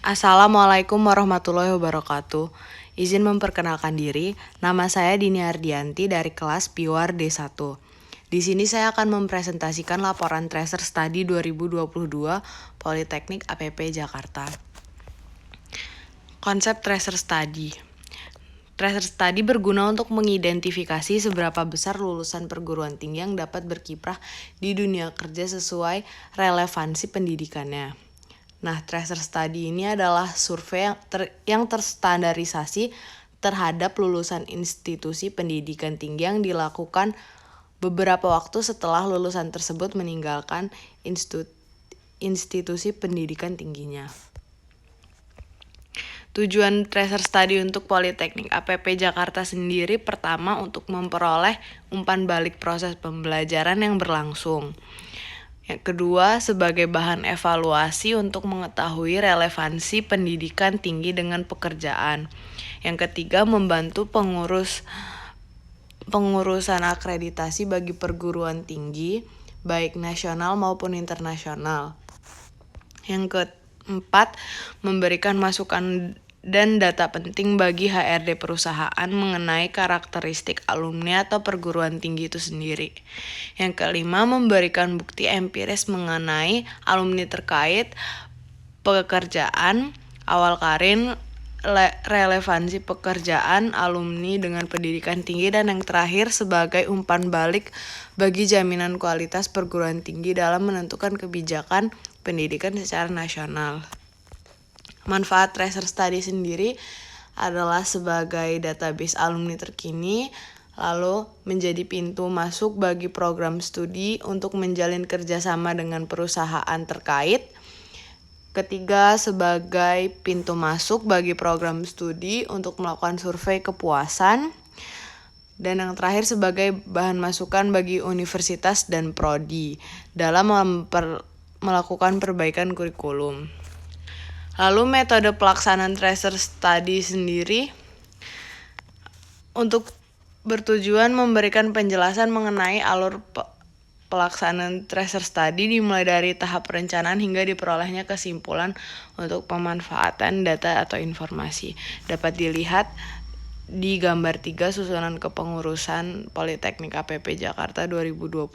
Assalamualaikum warahmatullahi wabarakatuh. Izin memperkenalkan diri, nama saya Dini Ardianti dari kelas Piwar D1. Di sini saya akan mempresentasikan laporan Tracer Study 2022 Politeknik APP Jakarta. Konsep Tracer Study. Tracer Study berguna untuk mengidentifikasi seberapa besar lulusan perguruan tinggi yang dapat berkiprah di dunia kerja sesuai relevansi pendidikannya. Nah, Tracer Study ini adalah survei yang terstandarisasi terhadap lulusan institusi pendidikan tinggi yang dilakukan beberapa waktu setelah lulusan tersebut meninggalkan institusi pendidikan tingginya. Tujuan Tracer Study untuk Politeknik APP Jakarta sendiri pertama untuk memperoleh umpan balik proses pembelajaran yang berlangsung. Yang kedua, sebagai bahan evaluasi untuk mengetahui relevansi pendidikan tinggi dengan pekerjaan. Yang ketiga, membantu pengurusan akreditasi bagi perguruan tinggi, baik nasional maupun internasional. Yang keempat, memberikan masukan dan data penting bagi HRD perusahaan mengenai karakteristik alumni atau perguruan tinggi itu sendiri. Yang kelima, memberikan bukti empiris mengenai alumni terkait pekerjaan, awal karir, relevansi pekerjaan alumni dengan pendidikan tinggi, dan yang terakhir sebagai umpan balik bagi jaminan kualitas perguruan tinggi dalam menentukan kebijakan pendidikan secara nasional. Manfaat Tracer Study sendiri adalah sebagai database alumni terkini, lalu menjadi pintu masuk bagi program studi untuk menjalin kerjasama dengan perusahaan terkait. Ketiga, sebagai pintu masuk bagi program studi untuk melakukan survei kepuasan. Dan yang terakhir sebagai bahan masukan bagi universitas dan prodi dalam melakukan perbaikan kurikulum. Lalu metode pelaksanaan Tracer Study sendiri untuk bertujuan memberikan penjelasan mengenai alur pelaksanaan Tracer Study dimulai dari tahap perencanaan hingga diperolehnya kesimpulan untuk pemanfaatan data atau informasi. Dapat dilihat di gambar 3 susunan kepengurusan Politeknik APP Jakarta 2022.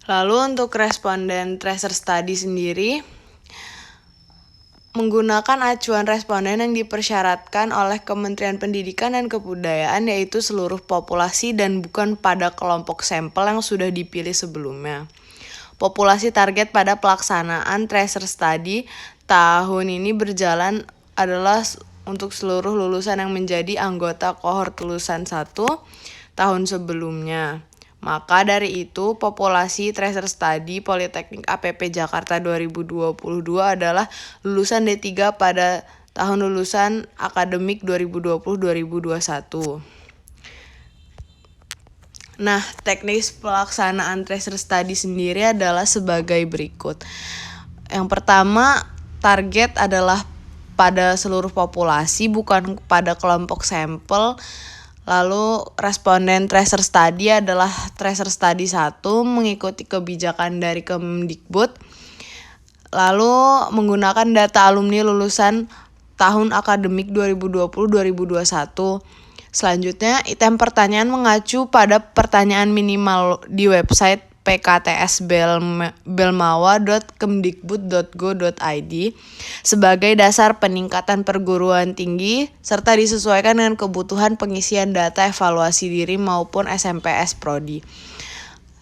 Lalu untuk responden Tracer Study sendiri menggunakan acuan responden yang dipersyaratkan oleh Kementerian Pendidikan dan Kebudayaan, yaitu seluruh populasi dan bukan pada kelompok sampel yang sudah dipilih sebelumnya. Populasi target pada pelaksanaan Tracer Study tahun ini berjalan adalah untuk seluruh lulusan yang menjadi anggota kohort lulusan 1 tahun sebelumnya. Maka dari itu, populasi Tracer Study Politeknik APP Jakarta 2022 adalah lulusan D3 pada tahun lulusan akademik 2020-2021. Nah, teknis pelaksanaan Tracer Study sendiri adalah sebagai berikut. Yang pertama, target adalah pada seluruh populasi, bukan pada kelompok sampel. Lalu responden Tracer Study adalah Tracer Study 1 mengikuti kebijakan dari Kemdikbud. Lalu menggunakan data alumni lulusan tahun akademik 2020-2021. Selanjutnya, item pertanyaan mengacu pada pertanyaan minimal di website pktsbelmawa.kemdikbud.go.id sebagai dasar peningkatan perguruan tinggi serta disesuaikan dengan kebutuhan pengisian data evaluasi diri maupun SMPS Prodi.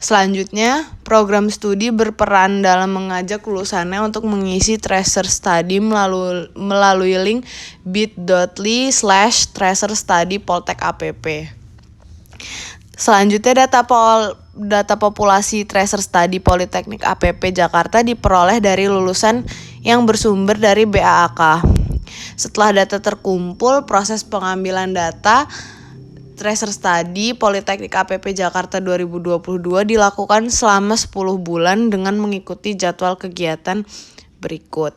Selanjutnya, program studi berperan dalam mengajak lulusannya untuk mengisi Tracer Study melalui link bit.ly/tracerstudy-poltek-app. Selanjutnya, data populasi Tracer Study Politeknik APP Jakarta diperoleh dari lulusan yang bersumber dari BAAK. Setelah data terkumpul, proses pengambilan data Tracer Study Politeknik APP Jakarta 2022 dilakukan selama 10 bulan dengan mengikuti jadwal kegiatan berikut.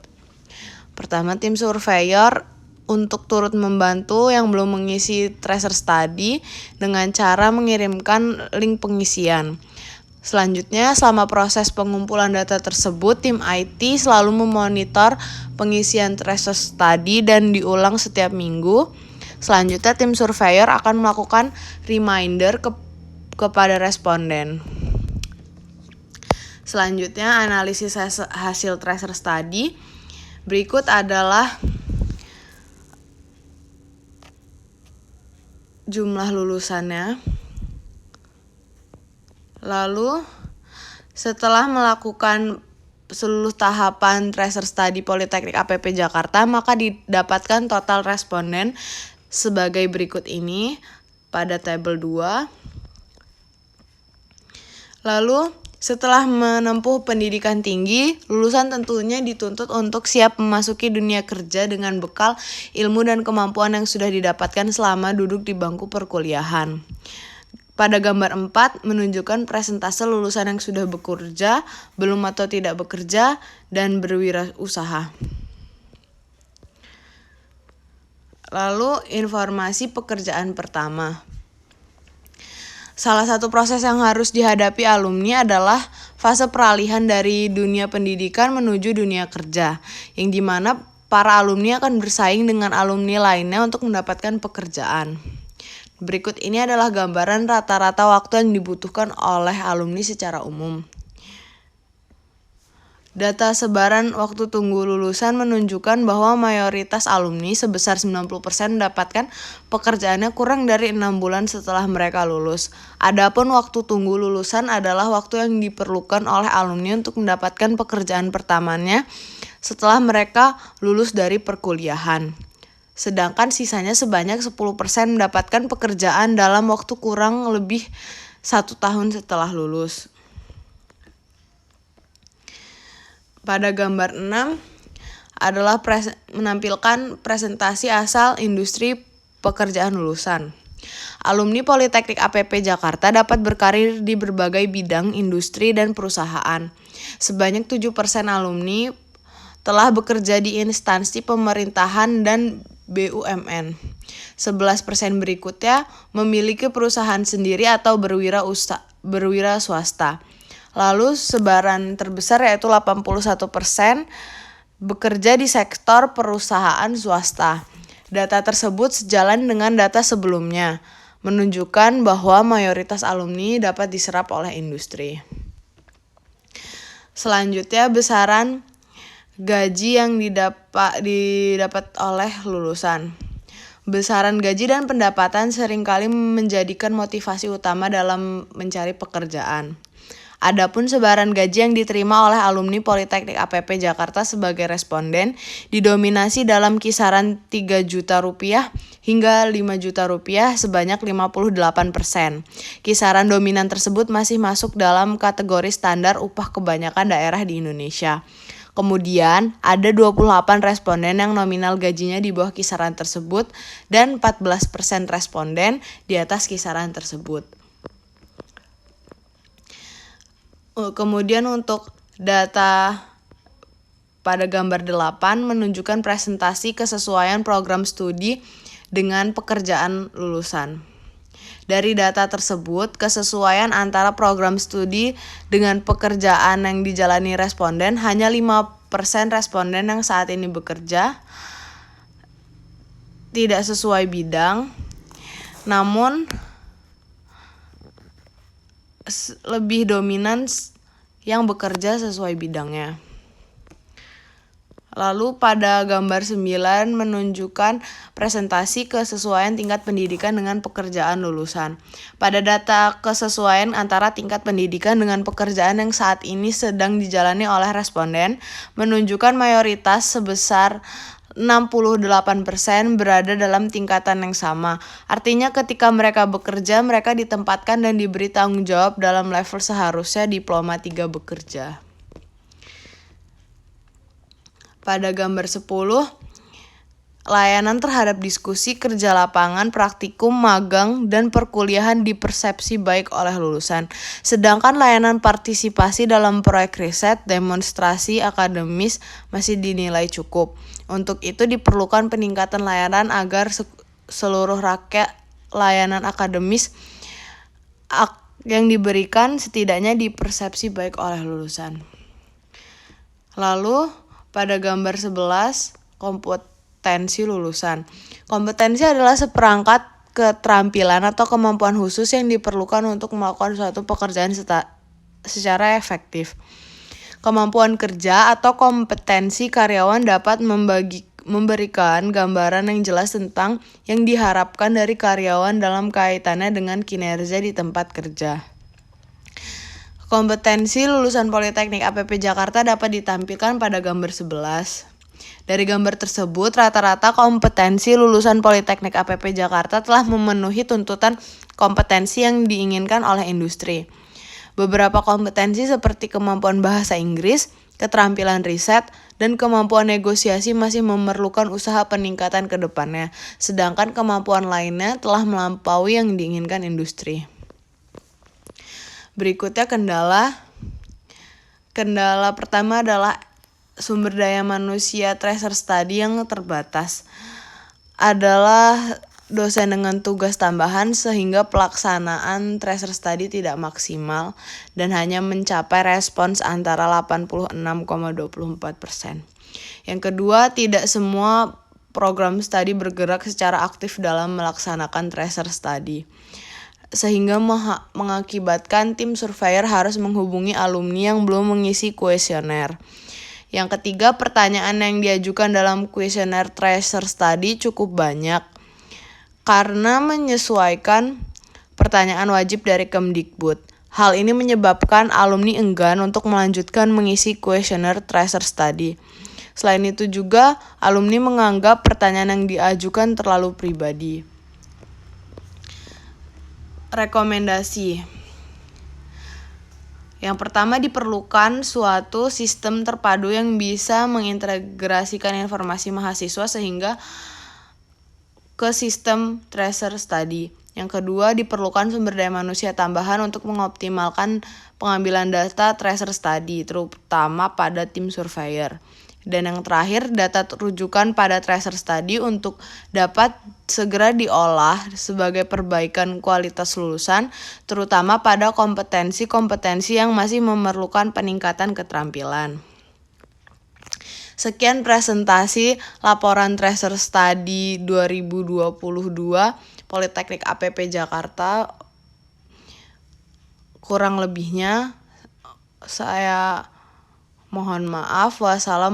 Pertama, tim surveyor untuk turut membantu yang belum mengisi Tracer Study dengan cara mengirimkan link pengisian. Selanjutnya, selama proses pengumpulan data tersebut, tim IT selalu memonitor pengisian tracer study dan diulang setiap minggu. Selanjutnya, tim surveyor akan melakukan reminder kepada responden. Selanjutnya, analisis hasil tracer study. Berikut adalah jumlah lulusannya. Lalu, setelah melakukan seluruh tahapan tracer study Politeknik APP Jakarta, maka didapatkan total responden sebagai berikut ini pada tabel 2. Lalu, setelah menempuh pendidikan tinggi, lulusan tentunya dituntut untuk siap memasuki dunia kerja dengan bekal ilmu dan kemampuan yang sudah didapatkan selama duduk di bangku perkuliahan. Pada gambar 4 menunjukkan presentase lulusan yang sudah bekerja, belum atau tidak bekerja, dan berwirausaha. Lalu informasi pekerjaan pertama. Salah satu proses yang harus dihadapi alumni adalah fase peralihan dari dunia pendidikan menuju dunia kerja, yang dimana para alumni akan bersaing dengan alumni lainnya untuk mendapatkan pekerjaan. Berikut ini adalah gambaran rata-rata waktu yang dibutuhkan oleh alumni secara umum. Data sebaran waktu tunggu lulusan menunjukkan bahwa mayoritas alumni sebesar 90% mendapatkan pekerjaannya kurang dari 6 bulan setelah mereka lulus. Adapun waktu tunggu lulusan adalah waktu yang diperlukan oleh alumni untuk mendapatkan pekerjaan pertamanya setelah mereka lulus dari perkuliahan. Sedangkan sisanya sebanyak 10% mendapatkan pekerjaan dalam waktu kurang lebih 1 tahun setelah lulus. Pada gambar 6 adalah menampilkan presentasi asal industri pekerjaan lulusan. Alumni Politeknik APP Jakarta dapat berkarir di berbagai bidang industri dan perusahaan. Sebanyak 7% alumni telah bekerja di instansi pemerintahan dan BUMN. 11% berikutnya memiliki perusahaan sendiri atau berwira swasta. Lalu sebaran terbesar yaitu 81% bekerja di sektor perusahaan swasta. Data tersebut sejalan dengan data sebelumnya, menunjukkan bahwa mayoritas alumni dapat diserap oleh industri. Selanjutnya, besaran gaji yang didapat oleh lulusan. Besaran gaji dan pendapatan seringkali menjadikan motivasi utama dalam mencari pekerjaan. Adapun sebaran gaji yang diterima oleh alumni Politeknik APP Jakarta sebagai responden didominasi dalam kisaran 3 juta rupiah hingga 5 juta rupiah sebanyak 58%. Kisaran dominan tersebut masih masuk dalam kategori standar upah kebanyakan daerah di Indonesia. Kemudian, ada 28 responden yang nominal gajinya di bawah kisaran tersebut dan 14% responden di atas kisaran tersebut. Kemudian untuk data pada gambar 8 menunjukkan presentasi kesesuaian program studi dengan pekerjaan lulusan. Dari data tersebut, kesesuaian antara program studi dengan pekerjaan yang dijalani responden hanya 5% responden yang saat ini bekerja tidak sesuai bidang, namun lebih dominan yang bekerja sesuai bidangnya. Lalu pada gambar 9 menunjukkan presentasi kesesuaian tingkat pendidikan dengan pekerjaan lulusan. Pada data kesesuaian antara tingkat pendidikan dengan pekerjaan yang saat ini sedang dijalani oleh responden menunjukkan mayoritas sebesar 68% berada dalam tingkatan yang sama. Artinya ketika mereka bekerja, mereka ditempatkan dan diberi tanggung jawab dalam level seharusnya diploma 3 bekerja. Pada gambar 10, layanan terhadap diskusi, kerja lapangan, praktikum, magang, dan perkuliahan dipersepsi baik oleh lulusan. Sedangkan layanan partisipasi dalam proyek riset, demonstrasi akademis masih dinilai cukup. Untuk itu diperlukan peningkatan layanan agar seluruh rakyat layanan akademis yang diberikan setidaknya dipersepsi baik oleh lulusan. Lalu pada gambar 11, kompetensi lulusan. Kompetensi adalah seperangkat keterampilan atau kemampuan khusus yang diperlukan untuk melakukan suatu pekerjaan secara efektif. Kemampuan kerja atau kompetensi karyawan dapat memberikan gambaran yang jelas tentang yang diharapkan dari karyawan dalam kaitannya dengan kinerja di tempat kerja. Kompetensi lulusan Politeknik APP Jakarta dapat ditampilkan pada gambar 11. Dari gambar tersebut, rata-rata kompetensi lulusan Politeknik APP Jakarta telah memenuhi tuntutan kompetensi yang diinginkan oleh industri. Beberapa kompetensi seperti kemampuan bahasa Inggris, keterampilan riset, dan kemampuan negosiasi masih memerlukan usaha peningkatan ke depannya, sedangkan kemampuan lainnya telah melampaui yang diinginkan industri. Berikutnya kendala. Kendala pertama adalah sumber daya manusia tracer study yang terbatas. Adalah dosen dengan tugas tambahan sehingga pelaksanaan tracer study tidak maksimal dan hanya mencapai respons antara 86,24%. Yang kedua, tidak semua program studi bergerak secara aktif dalam melaksanakan tracer study, sehingga mengakibatkan tim surveyor harus menghubungi alumni yang belum mengisi kuesioner. Yang ketiga, pertanyaan yang diajukan dalam kuesioner tracer study cukup banyak karena menyesuaikan pertanyaan wajib dari Kemdikbud. Hal ini menyebabkan alumni enggan untuk melanjutkan mengisi kuesioner tracer study. Selain itu juga, alumni menganggap pertanyaan yang diajukan terlalu pribadi. Rekomendasi. Yang pertama, diperlukan suatu sistem terpadu yang bisa mengintegrasikan informasi mahasiswa sehingga ke sistem tracer study. Yang kedua, diperlukan sumber daya manusia tambahan untuk mengoptimalkan pengambilan data tracer study, terutama pada tim surveyor. Dan yang terakhir, data rujukan pada tracer study untuk dapat segera diolah sebagai perbaikan kualitas lulusan, terutama pada kompetensi-kompetensi yang masih memerlukan peningkatan keterampilan. Sekian presentasi laporan tracer study 2022 Politeknik APP Jakarta. Kurang lebihnya saya mohon maaf. Wassalamualaikum